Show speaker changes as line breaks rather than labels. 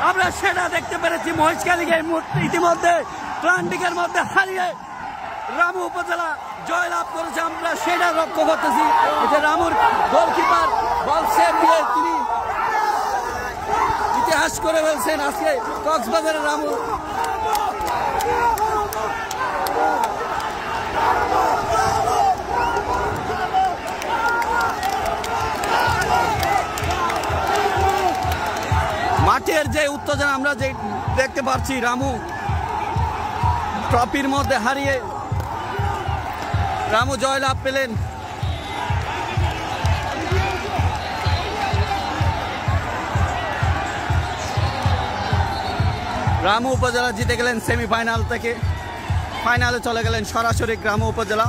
আমরা সেটা দেখতে পেরেছি। মহেশখালীকে ইতিমধ্যে ক্লান্তিকের মধ্যে হারিয়ে রামু উপজেলা জয়লাভ করেছে, আমরা সেটা লক্ষ্য করতেছি। রামুর গোলকিপার বল সেভ দিয়ে তিনি ইতিহাস করে ফেলছেন আজকে কক্সবাজারের রামু। মাঠের যে উত্তেজনা আমরা যে দেখতে পাচ্ছি, রামু ট্রফির মধ্যে হারিয়ে রামু জয়লাভ পেলেন। রামু উপজেলা জিতে গেলেন সেমিফাইনাল থেকে ফাইনালে চলে গেলেন সরাসরি গ্রাম্য উপজেলা।